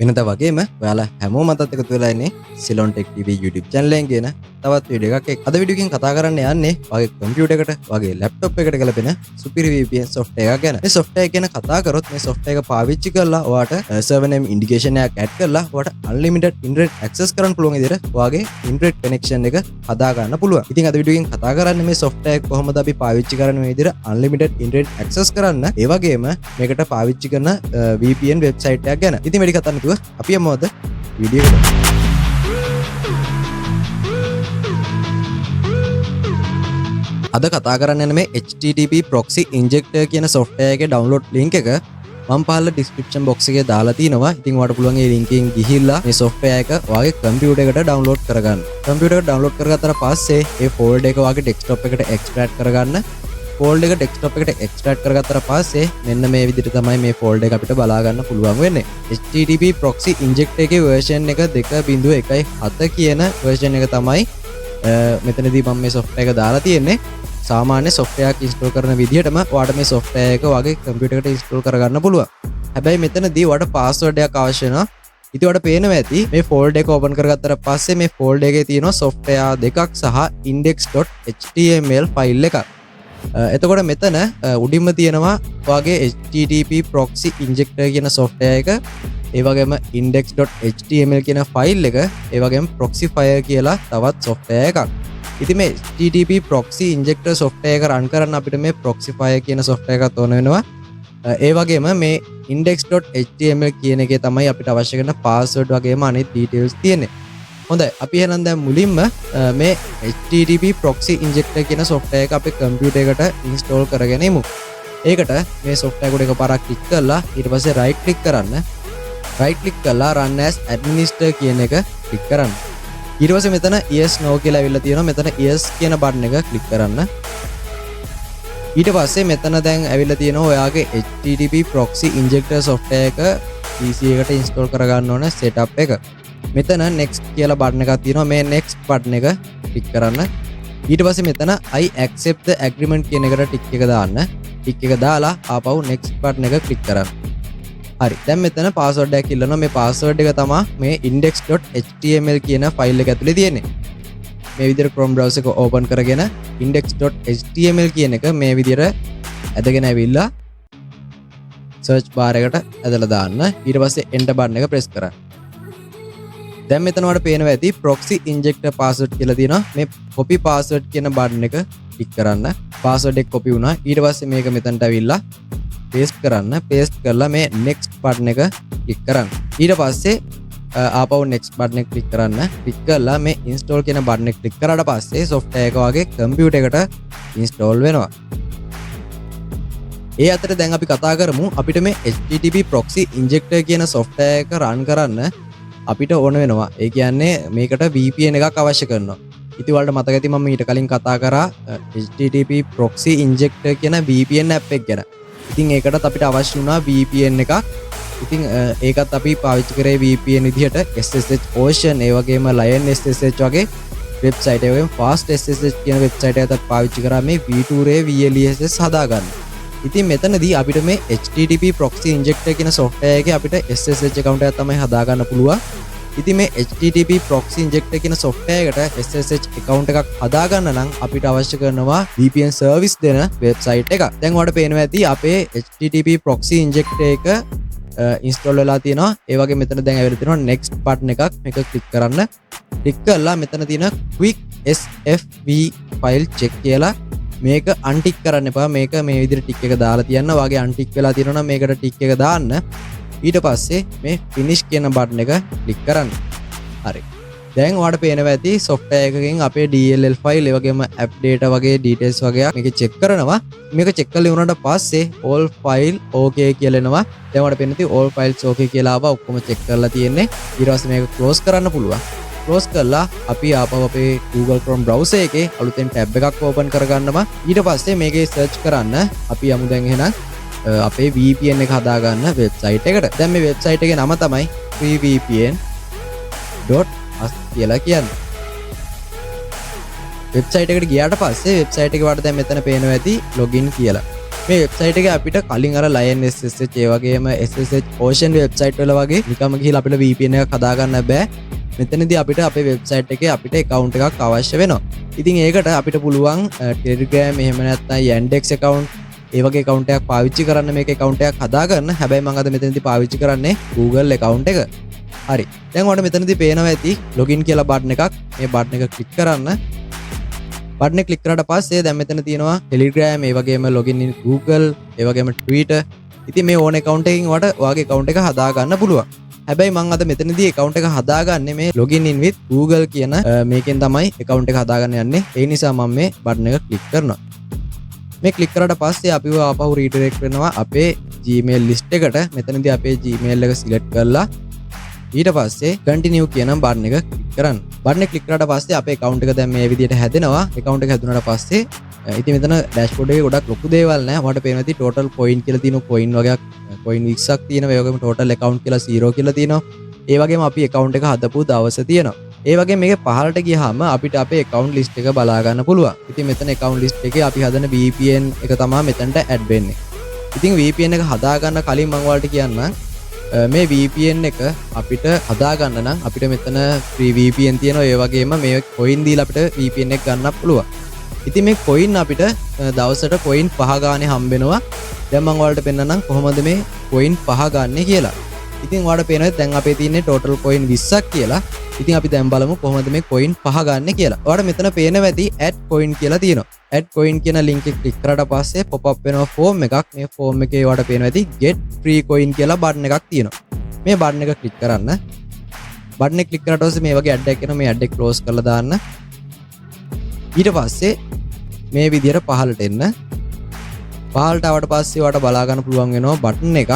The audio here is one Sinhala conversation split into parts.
වෙනදා වගේම ඔයාලා හැමෝම අතත් එකතු වෙලා ඉන්නේ Ceylon tech TV YouTube channel එකෙන් ගෙන තවත් වීඩියෝ එකක් එක්ක. අද වීඩියෝ එකෙන් කතා කරන්න යන්නේ වගේ කම්පියුටර් එකට වගේ ලැප්ටොප් එකට ගැලපෙන Superi VPN software එකක් ගැන. මේ software එක ගැන කතා කරොත් මේ software එක පාවිච්චි කරලා ඔයාට server name indication එකක් add කරලා ඔයාට unlimited internet access කරන්න පුළුවන් විදිහට ඔයාගේ internet connection එක හදා ගන්න පුළුවන්. ඉතින් අද වීඩියෝ එකෙන් කතා කරන්නේ මේ software එක කොහොමද අපි පාවිච්චි කරන්නේ මේ විදිහට unlimited internet access කරන්න. ඒ වගේම මේකට පාවිච්චි කරන VPN website එකක් ගැන. ඉතින් වැඩි කතා නැතුව අපි යමුද වීඩියෝ එකට. අද කතා කරන්න යන මේ HTTP proxy injector කියන software එකේ download link එක මම පහළ description box එකේ දාලා තිනවා. ඉතින් ඔයාලට පුළුවන් මේ link එකෙන් ගිහිල්ලා මේ software එක ඔයාගේ computer එකට download කරගන්න. computer එකට download කරගත්තට පස්සේ ඒ folder එක ඔයාගේ desktop එකට extract කරගන්න. folder එක desktop එකට extract කරගත්තට පස්සේ මෙන්න මේ විදිහට තමයි මේ folder එක අපිට බලා ගන්න පුළුවන් වෙන්නේ. HTTP proxy injector එකේ version එක 2.1.7 කියන version එක තමයි මෙතනදී මම මේ software එක දාලා තියෙන්නේ. සාමාන්‍ය software එක install කරන විදිහටම ඔයාලට මේ software එක ඔයාගේ computer එකට install කරගන්න පුළුවන්. හැබැයි මෙතනදී ඔයාලට password එකක් අවශ්‍ය වෙනවා. ඉතින් ඔයාලට පේනවා ඇති මේ folder එක open කරගත්තට පස්සේ මේ folder එකේ තියෙනවා software දෙකක් සහ index.html file එකක්. එතකොට මෙතන උඩින්ම තියෙනවා ඔයාගේ HTTP proxy injector කියන software එක, ඒ වගේම index.html කියන file එක, ඒ වගේම proxyfire කියලා තවත් software එකක්. ඉතින් මේ HTTP proxy injector software එක run කරන්න අපිට මේ proxyfire කියන software එකත් ඕන වෙනවා. ඒ වගේම මේ index.html කියන එකේ තමයි අපිට අවශ්‍ය කරන password වගේම අනිත් details තියෙන්නේ. හොඳයි, අපි එහෙනම් දැන් මුලින්ම මේ HTTP proxy injector කියන software එක අපේ computer එකට install කරගෙන ඉමු. ඒකට මේ software එක එකපාරක් click කරලා ඊට පස්සේ right click කරන්න. right click කරලා run as administrator කියන එක click කරන්න. ඊට පස්සේ මෙතන yes no කියලා ඇවිල්ලා තියෙනවා. මෙතන yes කියන button එක click කරන්න. ඊට පස්සේ මෙතන දැන් ඇවිල්ලා තියෙනවා ඔයාගේ HTTP proxy injector software එක PC එකට install කරගන්න ඕන setup එක. මෙතන next කියලා button එකක් තියෙනවා. මේ next button එක click කරන්න. ඊට පස්සේ මෙතන I accept the agreement කියන එකට tick එක දාන්න. tick එක දාලා ආපහු next button එක click කරන්න. හරි. දැන් මෙතන password එකක් ඉල්ලනවා. මේ password එක තමයි මේ index.html කියන file එක ඇතුලේ තියෙන්නේ. මේ විදිහට Chrome browser එක open කරගෙන index.html කියන එක මේ විදිහට ඇදගෙන ඇවිල්ලා search bar එකට ඇදලා දාන්න. ඊට පස්සේ enter button එක press කරන්න. දැන් මෙතන ඔයාලට පේනවා ඇති proxy injector password කියලා තියෙනවා. මේ copy password කියන button එක click කරන්න. password එක copy වුණා. ඊට පස්සේ මේක මෙතනට ඇවිල්ලා paste කරන්න. paste කරලා මේ next button එක click කරන්න. ඊට පස්සේ ආපහු next button එක click කරන්න. click කරලා මේ install කියන button එක click කරාට පස්සේ software එක වගේ computer එකට install වෙනවා. ඒ අතර දැන් අපි කතා කරමු අපිට මේ HTTP proxy injector කියන software එක run කරන්න අපිට ඕන වෙනවා. ඒ කියන්නේ මේකට VPN එකක් අවශ්‍ය කරනවා. ඉතින් ඔයාලට මතක ඇති මම ඊට කලින් කතා කරා HTTP proxy injector කියන VPN app එක ගැන. ඉතින් ඒකටත් අපිට අවශ්‍ය වුණා VPN එකක්. ඉතින් ඒකත් අපි පාවිච්චි කරේ VPN විදිහට SSH Ocean, ඒ වගේම Lion SSH වගේ වෙබ්සයිට් එක, වගේම Fast SSH කියන වෙබ්සයිට් එකත් පාවිච්චි කරා මේ V2Ray VLESS හදාගන්න. ඉතින් මෙතනදී අපිට මේ HTTP proxy injector කියන software එකේ අපිට SSH account එකක් තමයි හදාගන්න පුළුවන්. ඉතින් මේ HTTP proxy injector කියන software එකට SSH account එකක් හදාගන්න නම් අපිට අවශ්‍ය කරනවා VPN service දෙන website එකක්. දැන් ඔයාලට පේනවා ඇති අපේ HTTP proxy injector එක install වෙලා තියෙනවා. ඒ වගේ මෙතන දැන් ඇවිල්ලා තියෙනවා next button එකක්. මේක click කරන්න. click කරලා මෙතන තියෙන quick SFV file check කියලා මේක untick කරන්න එපා. මේක මේ විදිහට tick එක දාලා තියන්න. වාගේ untick වෙලා තියෙනවා නම් මේකට tick එක දාන්න. ඊට පස්සේ මේ finish කියන button එක click කරන්න. හරි. දැන් ඔයාලට පේනවා ඇති software එකකින් අපේ DLL file, ඒ වගේම app data වගේ details වගේ මේක check කරනවා. මේක check කරලා ඉවරනට පස්සේ all file okay කියලා එනවා. දැන් ඔයාලට පේනවා all files okay කියලා ආවා. ඔක්කොම check කරලා තියෙන්නේ. ඊට පස්සේ මේක close කරන්න පුළුවන්. close කරලා අපි ආපහු අපේ Google Chrome browser එකේ අලුතෙන් tab එකක් open කරගන්නවා. ඊට පස්සේ මේකේ search කරන්න අපි යමු දැන් එහෙනම් අපේ VPN එක හදාගන්න website එකට. දැන් මේ website එකේ නම තමයි freevpn.us කියලා කියන්නේ. website එකට ගියාට පස්සේ website එකේ වාට දැන් මෙතන පේනවා ඇති login කියලා. මේ වෙබ්සයිට් එකේ අපිට කලින් අර Lion SSH ඒ වගේම SSH Ocean වෙබ්සයිට් වල වගේ නිකම්ම ගිහිල්ලා අපිට VPN එකක් හදාගන්න බෑ. මෙතනදී අපිට අපේ වෙබ්සයිට් එකේ අපිට account එකක් අවශ්‍ය වෙනවා. ඉතින් ඒකට අපිට පුළුවන් Telegram එහෙම නැත්නම් Yandex account ඒ වගේ account එකක් පාවිච්චි කරන්න මේක account එකක් හදාගන්න. හැබැයි මම අද මෙතනදී පාවිච්චි කරන්නේ Google account එක. හරි. දැන් ඔයාලට මෙතනදී පේනවා ඇති login කියලා බටන් එකක්. මේ බටන් එක ක්ලික් කරන්න. බටන් එක ක්ලික් කරාට පස්සේ දැන් මෙතන තියෙනවා Telegram ඒ වගේම login in Google ඒ වගේම Twitter. ඉතින් මේ ඕන account එකකින් ඔයාලට ඔයාගේ account එක හදාගන්න පුළුවන්. හැබැයි මම අද මෙතනදී account එක හදාගන්නේ මේ login in with Google කියන මේකෙන් තමයි account එක හදාගන්න යන්නේ. ඒ නිසා මම මේ බටන් එක ක්ලික් කරනවා. මේ ක්ලික් කරාට පස්සේ අපිව ආපහු රීඩිරෙක්ට් වෙනවා අපේ Gmail list එකට. මෙතනදී අපේ Gmail එක සිලෙක්ට් කරලා ඊට පස්සේ continue කියන බටන් එක ක්ලික් කරන්න. බටන් එක ක්ලික් කරාට පස්සේ අපේ account එක දැන් මේ විදිහට හැදෙනවා. account එක හැදුනාට පස්සේ ඉතින් මෙතන dashboard එකේ ගොඩක් ලොකු දේවල් නැහැ. ඔයාලට පේනවා ඇති total point කියලා තියෙනවා. coin වගේක් coin 20ක් තියෙනවා. ඒ වගේම total account කියලා 0 කියලා තියෙනවා. ඒ වගේම අපි account එක හදපු දවස තියෙනවා. ඒ වගේ මේක පහළට ගියාම අපිට අපේ account list එක බලා ගන්න පුළුවන්. ඉතින් මෙතන account list එකේ අපි හදන VPN එක තමයි මෙතනට add වෙන්නේ. ඉතින් VPN එක හදා ගන්න කලින් මම ඔයාලට කියන්නම් මේ VPN එක අපිට හදා ගන්න නම් අපිට මෙතන free VPN තියෙනවා. ඒ වගේම මේ coin දීලා අපිට VPN එක ගන්නත් පුළුවන්. ඉතින් මේ coin අපිට දවසට coin 5 ගානේ හම්බ වෙනවා. දැන් මම ඔයාලට පෙන්නන්නම් කොහොමද මේ coin 5 ගන්නෙ කියලා. ඉතින් ඔයාලට පේනවා දැන් අපේ තියෙන්නේ total coin 20ක් කියලා. ඉතින් අපි දැන් බලමු කොහොමද මේ coin 5 ගන්නෙ කියලා. ඔයාලට මෙතන පේනවා ඇති add coin කියලා තියෙනවා. add coin කියන link එක ක්ලික් කරාට පස්සේ pop up වෙනවා form එකක්. මේ form එකේ ඔයාලට පේනවා ඇති get free coin කියලා බටන් එකක් තියෙනවා. මේ බටන් එක ක්ලික් කරන්න. බටන් එක ක්ලික් කරාට පස්සේ මේ වගේ ad එකක් එනවා. මේ ad එක close කරලා දාන්න. ඊට පස්සේ මේ විදිහට පහළට එන්න. පහළට ආවට පස්සේ ඔයාලට බලා ගන්න පුළුවන් වෙනවා බටන් එකක්.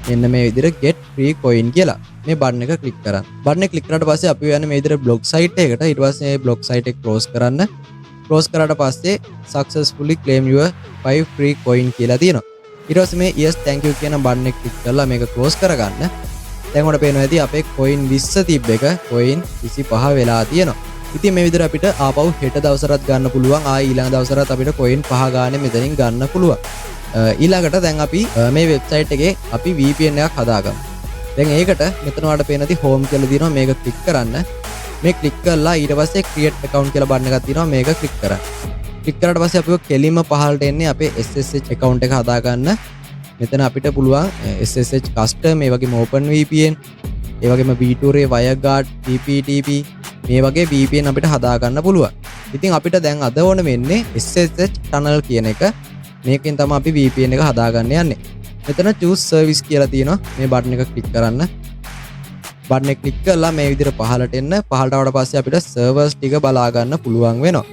මෙන්න මේ විදිහට get free coin කියලා. මේ බටන් එක ක්ලික් කරන්න. බටන් එක ක්ලික් කරාට පස්සේ අපි යන්නේ මේ විදිහට blog site එකකට. ඊට පස්සේ මේ blog site එක close කරන්න. close කරාට පස්සේ successfully claim your 5 free coin කියලා තියෙනවා. ඊට පස්සේ මේ yes thank you කියන බටන් එක ක්ලික් කරලා මේක close කරගන්න. දැන් ඔයාලට පේනවා ඇති අපේ coin 20 තිබ්බ එක coin 25 වෙලා තියෙනවා. ඉතින් මේ විදිහට අපිට ආපහු හෙට දවසටත් ගන්න පුළුවන්. ආයි ඊළඟ දවසටත් අපිට coin 5 ගානේ මෙතනින් ගන්න පුළුවන්. ඊළඟට දැන් අපි මේ වෙබ්සයිට් එකේ අපි VPN එකක් හදාගමු. දැන් ඒකට මෙතන ඔයාලට පේන ඇති home කියලා තියෙනවා. මේක ක්ලික් කරන්න. මේ ක්ලික් කරලා ඊට පස්සේ create account කියලා බටන් එකක් තියෙනවා. මේක ක්ලික් කරන්න. ක්ලික් කරාට පස්සේ අපිව කෙලින්ම පහළට එන්නේ අපේ SSH account එක හදාගන්න. මෙතන අපිට පුළුවන් SSH custom ඒ වගේම open VPN ඒ වගේම vToray WireGuard PPTP මේ වගේ VPN අපිට හදාගන්න පුළුවන්. ඉතින් අපිට දැන් අද ඕන වෙන්නේ SSH tunnel කියන එක. මේකෙන් තමයි අපි VPN එක හදාගන්න යන්නේ. මෙතන choose service කියලා තියෙනවා. මේ බටන් එක ක්ලික් කරන්න. බටන් එක ක්ලික් කරලා මේ විදිහට පහළට එන්න. පහළට ආවට පස්සේ අපිට servers ටික බලා ගන්න පුළුවන් වෙනවා.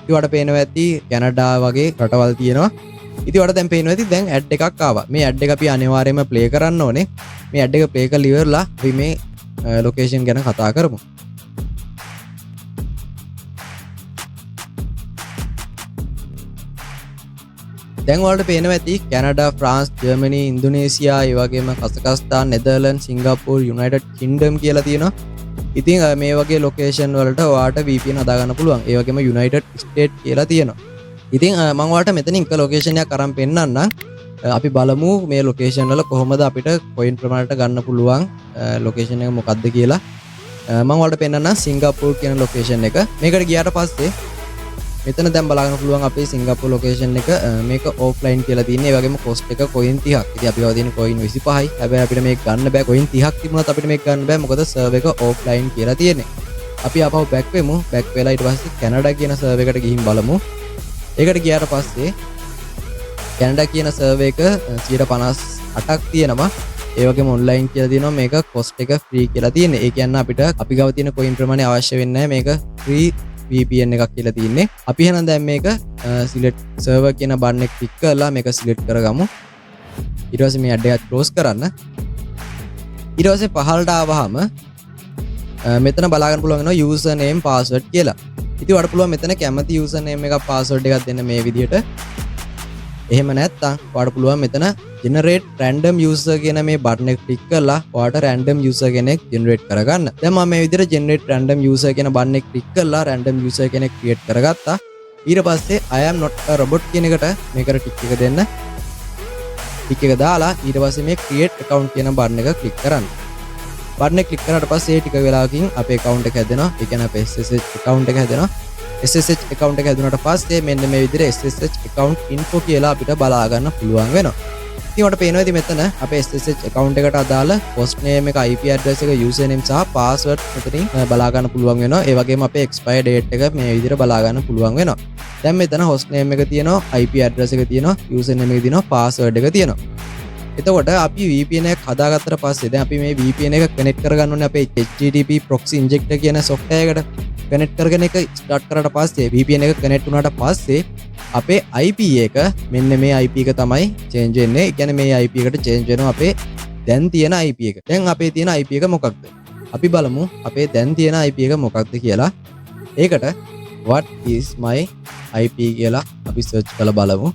ඉතින් ඔයාලට පේනවා ඇති කැනඩා වගේ රටවල් තියෙනවා. ඉතින් ඔයාලට දැන් පේනවා ඇති දැන් ad එකක් ආවා. මේ ad එක අපි අනිවාර්යයෙන්ම play කරන්න ඕනේ. මේ ad එක play කරලා ඉවරලා අපි මේ location ගැන කතා කරමු. දැන් ඔයාලට පේනවා ඇති කැනඩා, ෆ්‍රාන්ස්, ජර්මනි, ඉන්දුනීසියා, ඒ වගේම කසකස්තාන්, නෙදර්ලන්ඩ්ස්, සිංගප්පූර්, යුනයිටඩ් කින්ග්ඩම් කියලා තියෙනවා. ඉතින් මේ වගේ ලොකේෂන් වලට ඔයාලට VPN හදාගන්න පුළුවන්. ඒ වගේම යුනයිටඩ් ස්ටේට් කියලා තියෙනවා. ඉතින් මම ඔයාලට මෙතනින් එක ලොකේෂන් එකක් අරන් පෙන්නන්නම්. අපි බලමු මේ ලොකේෂන් වල කොහොමද අපිට coin ප්‍රමාණයට ගන්න පුළුවන් ලොකේෂන් එක මොකක්ද කියලා. මම ඔයාලට පෙන්නන්නම් සිංගප්පූර් කියන ලොකේෂන් එක. මේකට ගියාට පස්සේ මෙතන දැන් බලාගන්න පුළුවන් අපේ සිංගප්පූර් ලොකේෂන් එක. මේක offline කියලා තියෙන්නේ. ඒ වගේම cost එක coin 30ක්. ඉතින් අපි ගාව තියෙන coin 25යි. හැබැයි අපිට මේක ගන්න බෑ. coin 30ක් තිබුණත් අපිට මේක ගන්න බෑ. මොකද server එක offline කියලා තියෙන්නේ. අපි ආපහු back වෙමු. back වෙලා ඊට පස්සේ කැනඩා කියන server එකට ගිහින් බලමු. ඒකට ගියාට පස්සේ කැනඩා කියන server එක 158ක් තියෙනවා. ඒ වගේම online කියලා තියෙනවා. මේක cost එක free කියලා තියෙන්නේ. ඒ කියන්නේ අපිට අපි ගාව තියෙන coin ප්‍රමාණය අවශ්‍ය වෙන්නේ නැහැ. මේක free VPN එකක් කියලා තියෙන්නේ. අපි එහෙනම් දැන් මේක select server කියන බටන් එක ක්ලික් කරලා මේක select කරගමු. ඊට පස්සේ මේ ad එක close කරන්න. ඊට පස්සේ පහළට ආවහම මෙතන බලා ගන්න පුළුවන් වෙනවා user name password කියලා. ඉතින් ඔයාලට පුළුවන් මෙතන කැමති user name එකක් password එකක් දෙන්න මේ විදිහට. එහෙම නැත්නම් ඔයාලට පුළුවන් මෙතන generate random user කියන මේ බටන් එක ක්ලික් කරලා ඔයාලට random user කෙනෙක් generate කරගන්න. දැන් මම මේ විදිහට generate random user කියන බටන් එක ක්ලික් කරලා random user කෙනෙක් create කරගත්තා. ඊට පස්සේ I am not a robot කියන එකට මේකට ටික් එක දෙන්න. ටික එක දාලා ඊට පස්සේ මේ create account කියන බටන් එක ක්ලික් කරන්න. බටන් එක ක්ලික් කරාට පස්සේ ටික වෙලාවකින් අපේ account එක හැදෙනවා. ඒ කියන්නේ අපේ SSH account එක හැදෙනවා. SSH account එක හැදුනට පස්සේ මෙන්න මේ විදිහට SSH account info කියලා අපිට බලා ගන්න පුළුවන් වෙනවා. ඉතින් ඔයාලට පේනවා ඉතින් මෙතන අපේ SSH account එකට අදාළ host name එක, IP address එක, username සහ password මෙතනින් බලා ගන්න පුළුවන් වෙනවා. ඒ වගේම අපේ expire date එක මේ විදිහට බලා ගන්න පුළුවන් වෙනවා. දැන් මෙතන host name එක තියෙනවා, IP address එක තියෙනවා, username එක තියෙනවා, password එක තියෙනවා. එතකොට අපි VPN එකක් හදාගත්තට පස්සේ දැන් අපි මේ VPN එක connect කරගන්න ඕනේ අපේ HTTP proxy injector කියන software එකට. connect කරගෙන එක start කරාට පස්සේ VPN එක connect වුණාට පස්සේ අපේ IP එක මෙන්න මේ IP එක තමයි change වෙන්නේ. ඒ කියන්නේ මේ IP එකට change වෙනවා අපේ දැන් තියෙන IP එක. දැන් අපේ තියෙන IP එක මොකක්ද? අපි බලමු අපේ දැන් තියෙන IP එක මොකක්ද කියලා. ඒකට what is my IP කියලා අපි search කරලා බලමු.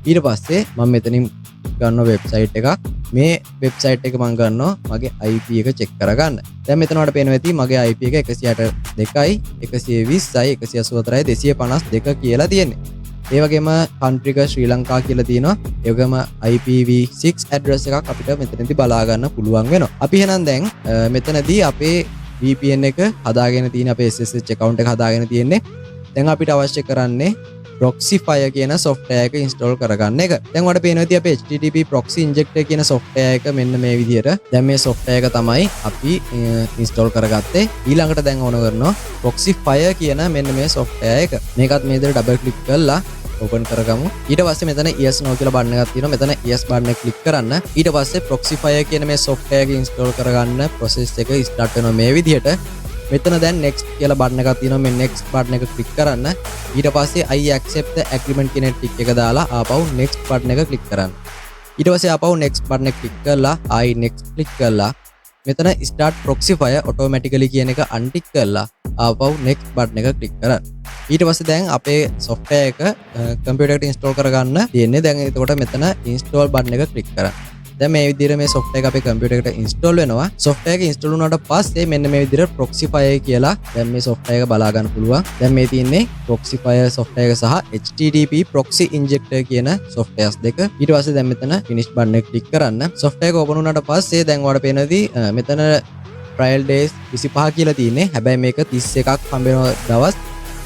ඊට පස්සේ මම මෙතනින් ගන්න වෙබ්සයිට් එකක්. මේ වෙබ්සයිට් එක මම ගන්නවා මගේ IP එක චෙක් කරගන්න. දැන් මෙතන ඔයාලට පේනවා ඇති මගේ IP එක 162යි 120යි 184යි 252 කියලා තියෙන්නේ. ඒ වගේම country එක ශ්‍රී ලංකා කියලා තියෙනවා. ඒ වගේම IPv6 address එකක් අපිට මෙතනදී බලා ගන්න පුළුවන් වෙනවා. අපි එහෙනම් දැන් මෙතනදී අපේ VPN එක හදාගෙන තියෙන අපේ SSH account එක හදාගෙන තියෙන්නේ. දැන් අපිට අවශ්‍ය කරන්නේ Proxify කියන software එක install කරගන්න එක. දැන් ඔයාලට පේනවා ඇති අපේ HTTP proxy injector කියන software එක මෙන්න මේ විදිහට. දැන් මේ software එක තමයි අපි install කරගත්තේ. ඊළඟට දැන් ඕන කරනවා Proxify කියන මෙන්න මේ software එක. මේකත් මේ විදිහට double click කරලා open කරගමු. ඊට පස්සේ මෙතන yes no කියලා බටන් එකක් තියෙනවා. මෙතන yes බටන් එක click කරන්න. ඊට පස්සේ Proxify කියන මේ software එක install කරගන්න process එක start වෙනවා මේ විදිහට. මෙතන දැන් next කියලා බටන් එකක් තියෙනවා. මේ next බටන් එක click කරන්න. ඊට පස්සේ I accept the agreement කියන ටික එක දාලා ආපහු next බටන් එක click කරන්න. ඊට පස්සේ ආපහු next බටන් එක click කරලා I next click කරලා මෙතන start Proxify automatically කියන එක untick කරලා ආපහු next බටන් එක click කරන්න. ඊට පස්සේ දැන් අපේ software එක computer එකට install කරගන්න තියෙන්නේ. දැන් එතකොට මෙතන install බටන් එක click කරන්න. දැන් මේ විදිහට මේ software එක අපේ computer එකට install වෙනවා. software එක install වුණාට පස්සේ මෙන්න මේ විදිහට Proxify කියලා දැන් මේ software එක බලා ගන්න පුළුවන්. දැන් මේ තියෙන්නේ Proxify software එක සහ HTTP proxy injector කියන softwares දෙක. ඊට පස්සේ දැන් මෙතන finish button එක click කරන්න. software එක open වුණාට පස්සේ දැන් ඔයාලට පේනදී මෙතන trial days 25 කියලා තියෙන්නේ. හැබැයි මේක 31ක් හම්බ වෙන දවස්.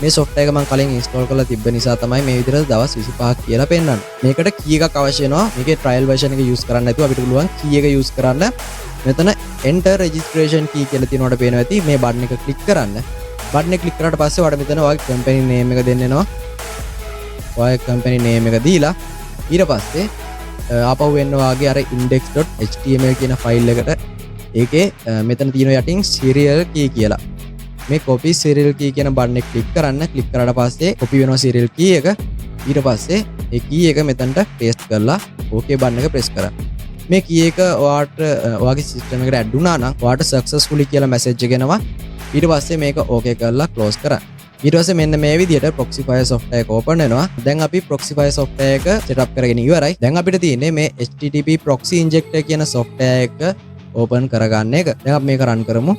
මේ software එක මම කලින් install කරලා තිබ්බ නිසා තමයි මේ විදිහට දවස් 25ක් කියලා පෙන්නන්නේ. මේකට key එකක් අවශ්‍ය වෙනවා. මේකේ trial version එක use කරන්න නැතුව අපිට පුළුවන් key එක use කරන්න. මෙතන enter registration key කියලා තියෙනවට පේනවා ඇති. මේ button එක click කරන්න. button එක click කරාට පස්සේ ඔයාලට මෙතන ඔයාගේ company name එක දෙන්න එනවා. ඔයාගේ company name එක දීලා ඊට පස්සේ ආපහු වෙන්න ඔයාගේ අර index.html කියන file එකට ඒකේ මෙතන තියෙන යටින් serial key කියලා මේ copy serial key කියන බටන් එක ක්ලික් කරන්න. ක්ලික් කරාට පස්සේ copy වෙනවා serial key එක. ඊට පස්සේ ඒ key එක මෙතනට paste කරලා okay බටන් එක press කරන්න. මේ key එක ඔයාගේ system එකට add වුණා නම් ඔයාට successfully කියලා message එක එනවා. ඊට පස්සේ මේක okay කරලා close කරන්න. ඊට පස්සේ මෙන්න මේ විදිහට Proxify software එක open වෙනවා. දැන් අපි Proxify software එක setup කරගෙන ඉවරයි. දැන් අපිට තියෙන්නේ මේ HTTP proxy injector කියන software එක open කරගන්න එක. දැන් අපි මේක run කරමු.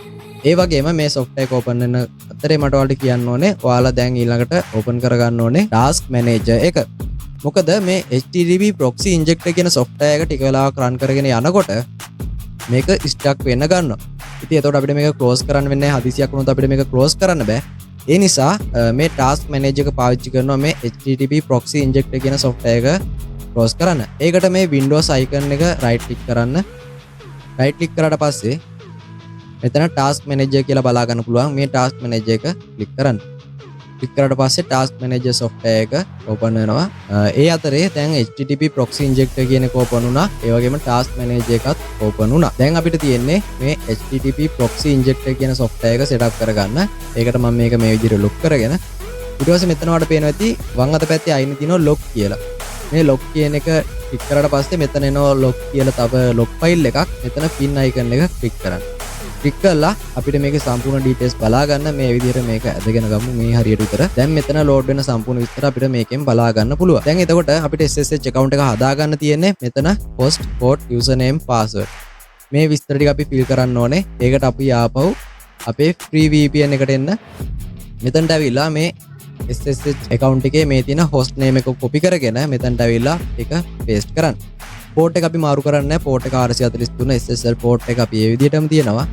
ඒ වගේම මේ software එක open වෙන අතරේ මට ඔයාලට කියන්න ඕනේ ඔයාලා දැන් ඊළඟට open කරගන්න ඕනේ task manager එක. මොකද මේ HTTP proxy injector කියන software එක ටික වෙලාවක් run කරගෙන යනකොට මේක stuck වෙන්න ගන්නවා. ඉතින් එතකොට අපිට මේක close කරන්න වෙන්නේ හදිසියක් වුණොත් අපිට මේක close කරන්න බෑ. ඒ නිසා මේ task manager එක පාවිච්චි කරනවා මේ HTTP proxy injector කියන software එක close කරන්න. ඒකට මේ Windows icon එක right click කරන්න. right click කරාට පස්සේ මෙතන task manager කියලා බලා ගන්න පුළුවන්. මේ task manager එක click කරන්න. click කරාට පස්සේ task manager software එක open වෙනවා. ඒ අතරේ දැන් HTTP proxy injector කියන එක open වුණා. ඒ වගේම task manager එකත් open වුණා. දැන් අපිට තියෙන්නේ මේ HTTP proxy injector කියන software එක setup කරගන්න. ඒකට මම මේක මේ විදිහට lock කරගෙන ඊට පස්සේ මෙතන වඩ පේනවා ඇති වම් අත පැත්තේ අයින තියෙනවා lock කියලා. මේ lock කියන එක click කරාට පස්සේ මෙතන එනවා lock කියලා තව lock file එකක්. මෙතන pin icon එක click කරන්න. ක්ලික් කරලා අපිට මේකේ සම්පූර්ණ details බලා ගන්න මේ විදිහට මේක ඇදගෙන ගමු මේ හරියට විතර. දැන් මෙතන load වෙන සම්පූර්ණ විස්තර අපිට මේකෙන් බලා ගන්න පුළුවන්. දැන් එතකොට අපිට SSH account එක හදා ගන්න තියෙන්නේ මෙතන host port username password. මේ විස්තර ටික අපි fill කරන්න ඕනේ. ඒකට අපි ආපහු අපේ free VPN එකට එන්න. මෙතනට ඇවිල්ලා මේ SSH account එකේ මේ තියෙන host name එක copy කරගෙන මෙතනට ඇවිල්ලා ඒක paste කරන්න. පෝට් එක අපි මාරු කරන්න පෝට් එක 443 SSL පෝට් එක අපි ඒ විදිහටම තියෙනවා.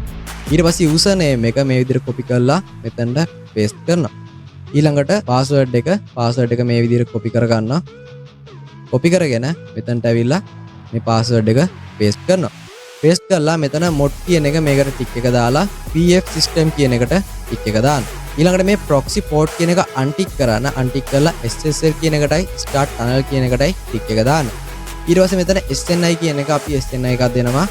ඊට පස්සේ යූසර් නේම් එක මේ විදිහට කොපි කරලා මෙතනට පේස්ට් කරනවා. ඊළඟට පාස්වර්ඩ් එක මේ විදිහට කොපි කරගන්නවා. කොපි කරගෙන මෙතනට ඇවිල්ලා මේ පාස්වර්ඩ් එක පේස්ට් කරනවා. පේස්ට් කරලා මෙතන mod කියන එක මේකට ටික් එක දාලා pf system කියන එකට ටික් එක දාන්න. ඊළඟට මේ proxy port කියන එක අන්ටික් කරන්න. අන්ටික් කරලා SSL කියන එකටයි start tunnel කියන එකටයි ටික් එක දාන්න. ඊට පස්සේ මෙතන SNI කියන එක අපි SNI එකක් දෙනවා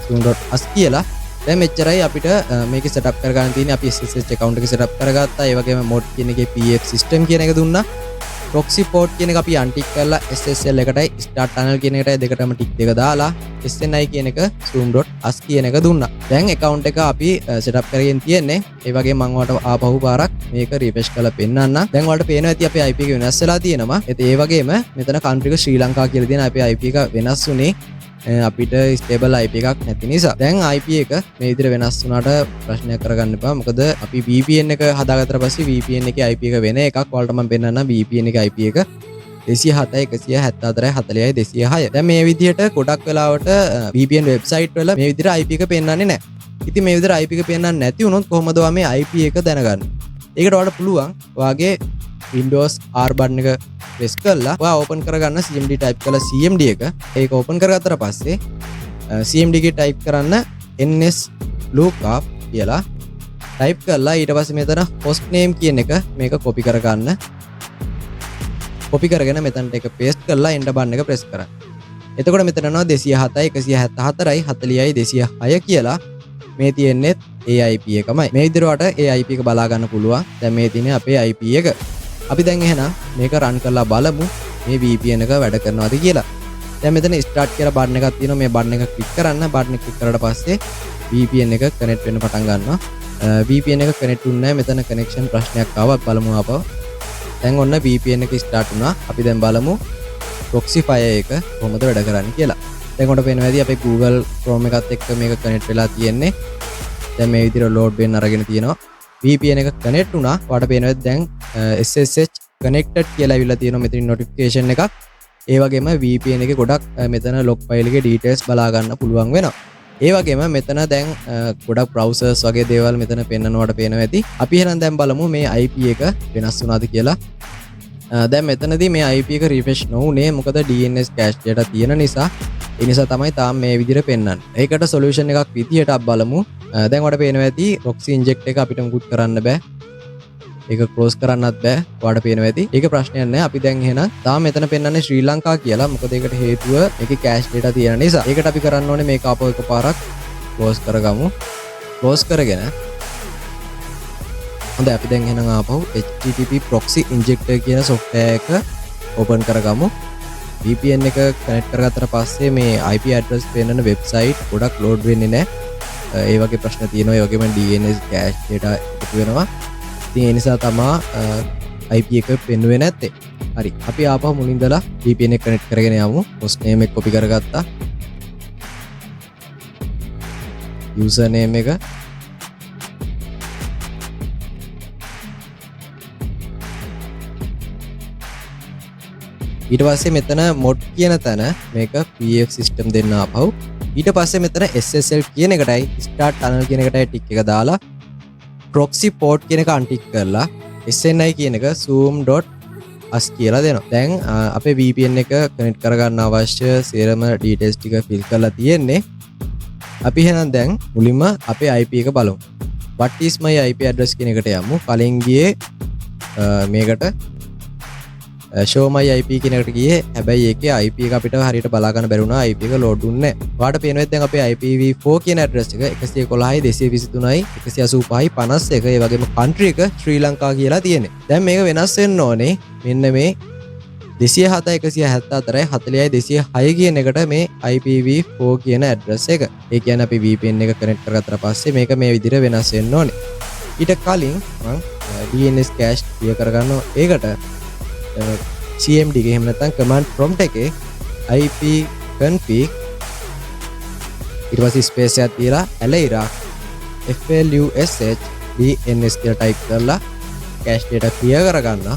zoom.as කියලා. දැන් මෙච්චරයි අපිට මේක setup කරගන්න තියෙන්නේ. අපි SSH account එක setup කරගත්තා. ඒ වගේම mod කියන එකේ pf system කියන එක දුන්නා. proxy port කියන එක අපි අන්ටික් කරලා SSL එකටයි start tunnel කියන එකටයි දෙකටම ටික් දෙක දාලා SNI කියන එක zoom.as කියන එක දුන්නා. දැන් account එක අපි setup කරගෙන තියෙන්නේ. ඒ වගේම මම ඔයාලට ආපහු පාරක් මේක refresh කරලා පෙන්නන්න. දැන් ඔයාලට පේනවා ඇති අපේ IP එක වෙනස් වෙලා තියෙනවා. ඒ වගේම මෙතන country එක ශ්‍රී ලංකා කියලා තියෙන අපේ IP එක වෙනස් වුණේ අපිට ස්ටේබල් IP එකක් නැති නිසා. දැන් IP එක මේ විදිහට වෙනස් වුණාට ප්‍රශ්නයක් කරගන්න එපා. මොකද අපි VPN එක හදාගත්තට පස්සේ VPN එකේ IP එක වෙන එකක්. ඔයාලට මම පෙන්නන්නම් VPN එකේ IP එක 207 174 40 206. දැන් මේ විදිහට ගොඩක් වෙලාවට VPN වෙබ්සයිට් වල මේ විදිහට IP එක පෙන්නන්නේ නැහැ. ඉතින් මේ විදිහට IP එක පෙන්නන්නේ නැති වුණොත් කොහොමද ඔයා මේ IP එක දැනගන්නේ? ඒකට ඔයාලට පුළුවන් ඔයාගේ Windows R button එක press කරලා ඔයා open කරගන්න cmd type කරලා cmd එක. ඒක open කරගත්තට පස්සේ cmd එකේ type කරන්න ns lookup කියලා type කරලා ඊට පස්සේ මෙතන host name කියන එක මේක copy කරගන්න. copy කරගෙන මෙතනට එක paste කරලා enter button එක press කරන්න. එතකොට මෙතන යනවා 207 174යි 40යි 206 කියලා. මේ තියෙන්නේ ඒ IP එකමයි. මේ විදිහට ඒ IP එක බලා ගන්න පුළුවන්. දැන් මේ තියෙන්නේ අපේ IP එක. අපි දැන් එහෙනම් මේක run කරලා බලමු මේ VPN එක වැඩ කරනවද කියලා. දැන් මෙතන start කියලා button එකක් තියෙනවා. මේ button එක click කරන්න. button එක click කරලා පස්සේ VPN එක connect වෙන්න පටන් ගන්නවා. VPN එක connect වුනේ නැහැ. මෙතන connection ප්‍රශ්නයක් ආවා. බලමු ආපහු. දැන් ඔන්න VPN එක start වුණා. අපි දැන් බලමු proxy file එක කොහොමද වැඩ කරන්නේ කියලා. දැන් කොට පේනවා ඇති අපේ Google Chrome එකත් එක්ක මේක connect වෙලා තියෙන්නේ. දැන් මේ විදිහට load වෙන්න අරගෙන තියෙනවා. VPN එක connect වුණා. ඔයාලට පේනවා දැන් SSH connected කියලා අවිලා තියෙනවා මෙතන notification එකක්. ඒ වගේම VPN එකේ ගොඩක් මෙතන log file එකේ details බලා ගන්න පුළුවන් වෙනවා. ඒ වගේම මෙතන දැන් ගොඩක් browsers වගේ දේවල් මෙතන පෙන්නනවට පේනවා ඇති. අපි එහෙනම් දැන් බලමු මේ IP එක වෙනස් වුණාද කියලා. දැන් මෙතනදී මේ IP එක refresh නොවුනේ. මොකද DNS cache data තියෙන නිසා. ඒ නිසා තමයි තාම මේ විදිහට පෙන්වන්නේ. ඒකට solution එකක් විදිහට අපි බලමු. දැන් ඔයාලට පේනවා ඇති proxy inject එක අපිට මුකුත් කරන්න බෑ. ඒක close කරන්නත් බෑ. ඔයාලට පේනවා ඇති. ඒක ප්‍රශ්නයක් නෑ. අපි දැන් එහෙනම් තාම මෙතන පෙන්වන්නේ ශ්‍රී ලංකා කියලා. මොකද ඒකට හේතුව මේකේ cache data තියෙන නිසා. ඒකට අපි කරන්න ඕනේ මේක ආපහු එකපාරක් close කරගමු. close කරගෙන හොඳයි අපි දැන් එහෙනම් ආපහු http proxy injector කියන software එක open කරගමු. VPN එක connect කරගත්තට පස්සේ මේ IP address පෙන්නන website ගොඩක් load වෙන්නේ නැහැ. ඒ වගේ ප්‍රශ්න තියෙනවා. ඒ වගේම DNS cache data එකතු වෙනවා. ඉතින් ඒ නිසා තමයි IP එක පෙන්වුවේ නැත්තේ. හරි. අපි ආපහු මුලින් ඉඳලා VPN එක connect කරගෙන යමු. host name එක copy කරගත්තා. user name එක ඊට පස්සේ මෙතන mod කියන තැන මේක pf system දෙන්න ආපහු. ඊට පස්සේ මෙතන SSL කියන එකටයි start tunnel කියන එකටයි ටික් එක දාලා proxy port කියන එක අන්ටික් කරලා SNI කියන එක zoom.as කියලා දෙනවා. දැන් අපේ VPN එක connect කරගන්න අවශ්‍ය සියලුම details ටික fill කරලා තියෙන්නේ. අපි එහෙනම් දැන් මුලින්ම අපේ IP එක බලමු. what is my IP address කියන එකට යමු. කලින් ගියේ මේකට show my IP කියන එකට ගියේ. හැබැයි ඒකේ IP එක අපිට හරියට බලා ගන්න බැරි වුණා. IP එක load දුන්නේ නැහැ. ඔයාලට පේනවා දැන් අපේ IPv4 කියන address එක 111යි 223යි 185යි 51. ඒ වගේම country එක ශ්‍රී ලංකා කියලා තියෙන්නේ. දැන් මේක වෙනස් වෙන්න ඕනේ. මෙන්න මේ 207 174යි 40යි 206 කියන එකට මේ IPv4 කියන address එක. ඒ කියන්නේ අපි VPN එක connect කරගත්තට පස්සේ මේක මේ විදිහට වෙනස් වෙන්න ඕනේ. ඊට කලින් මම DNS cache clear කරගන්නවා. ඒකට cmd එක එහෙම නැත්නම් command prompt එකේ ipconfig ඊට පස්සේ ස්පේස් එකක් තියලා alira flush dns කියලා ටයිප් කරලා cache data clear කරගන්න.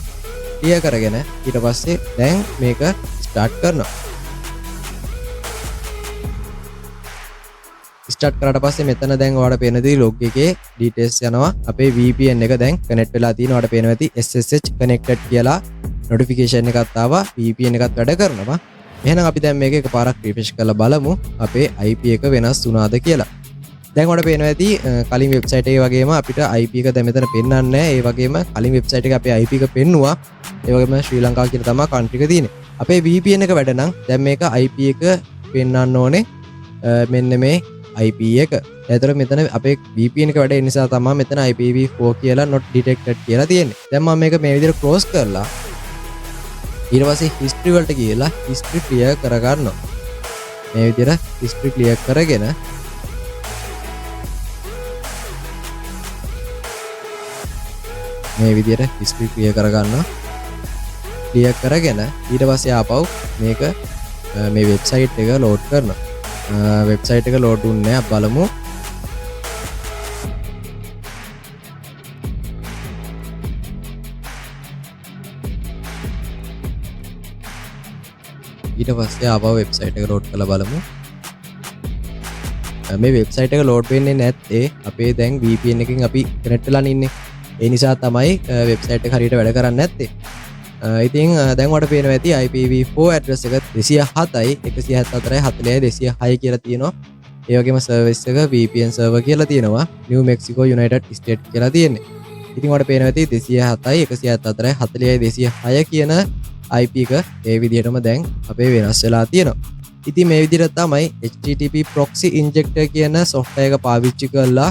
clear කරගෙන ඊට පස්සේ දැන් මේක start කරනවා. ස්ටාර්ට් කරාට පස්සේ මෙතන දැන් ඔයාලට පේනදී log එකේ details යනවා. අපේ VPN එක දැන් connect වෙලා තියෙනවා. ඔයාලට පේනවා ඇති SSH connected කියලා notification එකක් ආවා. VPN එකත් වැඩ කරනවා. එහෙනම් අපි දැන් මේක එකපාරක් refresh කරලා බලමු අපේ IP එක වෙනස් වුණාද කියලා. දැන් ඔයාලට පේනවා ඇති කලින් වෙබ්සයිට් එකේ වගේම අපිට IP එක දැන් මෙතන පෙන්වන්නේ නැහැ. ඒ වගේම කලින් වෙබ්සයිට් එකේ අපේ IP එක පෙන්නුවා. ඒ වගේම ශ්‍රී ලංකාව කියලා තමයි country එක තියෙන්නේ. අපේ VPN එක වැඩ නම් දැන් මේක IP එක පෙන්වන්න ඕනේ මෙන්න මේ IP එක. එතකොට මෙතන අපේ VPN එක වැඩ ඒ නිසා තමයි මෙතන IPv4 කියලා not detected කියලා තියෙන්නේ. දැන් මම මේක මේ විදිහට close කරලා ඊට පස්සේ history වලට ගිහලා history clear කරගන්නවා. මේ විදිහට history clear කරගෙන මේ විදිහට history clear කරගන්නවා. clear කරගෙන ඊට පස්සේ ආපහු මේක මේ වෙබ්සයිට් එක ලෝඩ් කරනවා. වෙබ්සයිට් එක ලෝඩ් වුණේ නැහැ. බලමු. ඊට පස්සේ ආපහු වෙබ්සයිට් එක ලෝඩ් කරලා බලමු. මේ වෙබ්සයිට් එක ලෝඩ් වෙන්නේ නැත්තේ අපේ දැන් VPN එකකින් අපි කනෙක්ට් වෙලා ඉන්නේ. ඒ නිසා තමයි වෙබ්සයිට් එක හරියට වැඩ කරන්නේ නැත්තේ. ඉතින් දැන් ඔයාලට පේනවා ඇති IPv4 address එක 207යි 174යි 40යි 206 කියලා තියෙනවා. ඒ වගේම සර්විස් එක VPN server කියලා තියෙනවා. New Mexico United States කියලා තියෙන්නේ. ඉතින් ඔයාලට පේනවා ඇති 207යි 174යි 40යි 206 කියන IP එක ඒ විදිහටම දැන් අපේ වෙනස් වෙලා තියෙනවා. ඉතින් මේ විදිහට තමයි HTTP proxy injector කියන software එක පාවිච්චි කරලා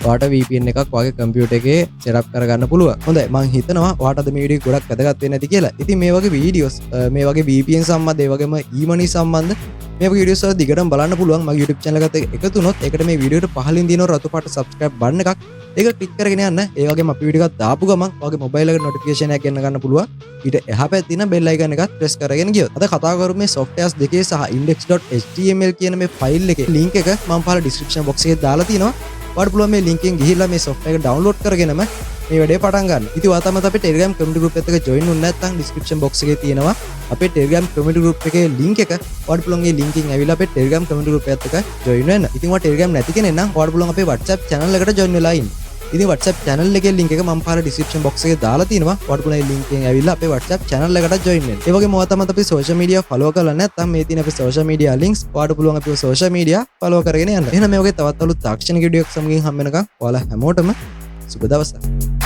ඔයාට VPN එකක් වගේ කම්පියුටර් එකේ setup කරගන්න පුළුවන්. හොඳයි මම හිතනවා ඔයාට අද මේ වීඩියෝ ගොඩක් වැදගත් වෙන්නේ නැති කියලා. ඉතින් මේ වගේ වීඩියෝස් මේ වගේ VPN සම්බන්ධ ඒ වගේම e-money සම්බන්ධ මේ වගේ වීඩියෝස් වල දිගටම බලන්න පුළුවන්. මගේ YouTube channel එකට එකතු වුණොත් ඒකට මේ වීඩියෝට පහලින් දිනන රතු පාට subscribe button එකක් ඒක ක්ලික් කරගෙන යන්න. ඒ වගේම අපි වීඩියෝ එකක් දාපු ගමන් ඔයාගේ මොබයිල් එකට notification එකක් ගෙන්න ගන්න පුළුවන්. ඊට එහා පැත්තේ තියෙන bell icon එකත් press කරගෙන ගියොත් අද කතා කරමු මේ softwares දෙකේ සහ index.html කියන මේ file එකේ link එක මම පහළ description box එකේ දාලා තියෙනවා. ඔයාලට පුළුවන් මේ link එකෙන් ගිහිල්ලා මේ software එක download කරගෙනම මේ වැඩේ පටන් ගන්න. ඉතින් ඔයා තමයි අපේ Telegram community group එකත් එක්ක join වුනේ නැත්නම් description box එකේ තියෙනවා අපේ Telegram community group එකේ link එක. ඔයාලට පුළුවන් මේ link එකෙන් ඇවිල්ලා අපේ Telegram community group එකත් එක්ක join වෙන්න. ඉතින් ඔයා Telegram නැති කෙනෙක් නම් ඔයාලට පුළුවන් අපේ WhatsApp channel එකට join වෙලා ඉන්න. ඉතින් WhatsApp channel එකේ link එක මම පහළ description box එකේ දාලා තියෙනවා. ඔයාලට පුළුවන් මේ link එකෙන් ඇවිල්ලා අපේ WhatsApp channel එකට join වෙන්න. ඒ වගේම ඔයා තමයි අපේ social media follow කරලා නැත්නම් මේ තියෙන අපේ social media links ඔයාලට පුළුවන් අපේ social media follow කරගෙන යන්න. එහෙනම් මේ වගේ තවත් අලුත් තාක්ෂණික වීඩියෝ එකක් සමගින් හම්බ වෙනකම් ඔයාලා හැමෝටම සුබ දවසක්.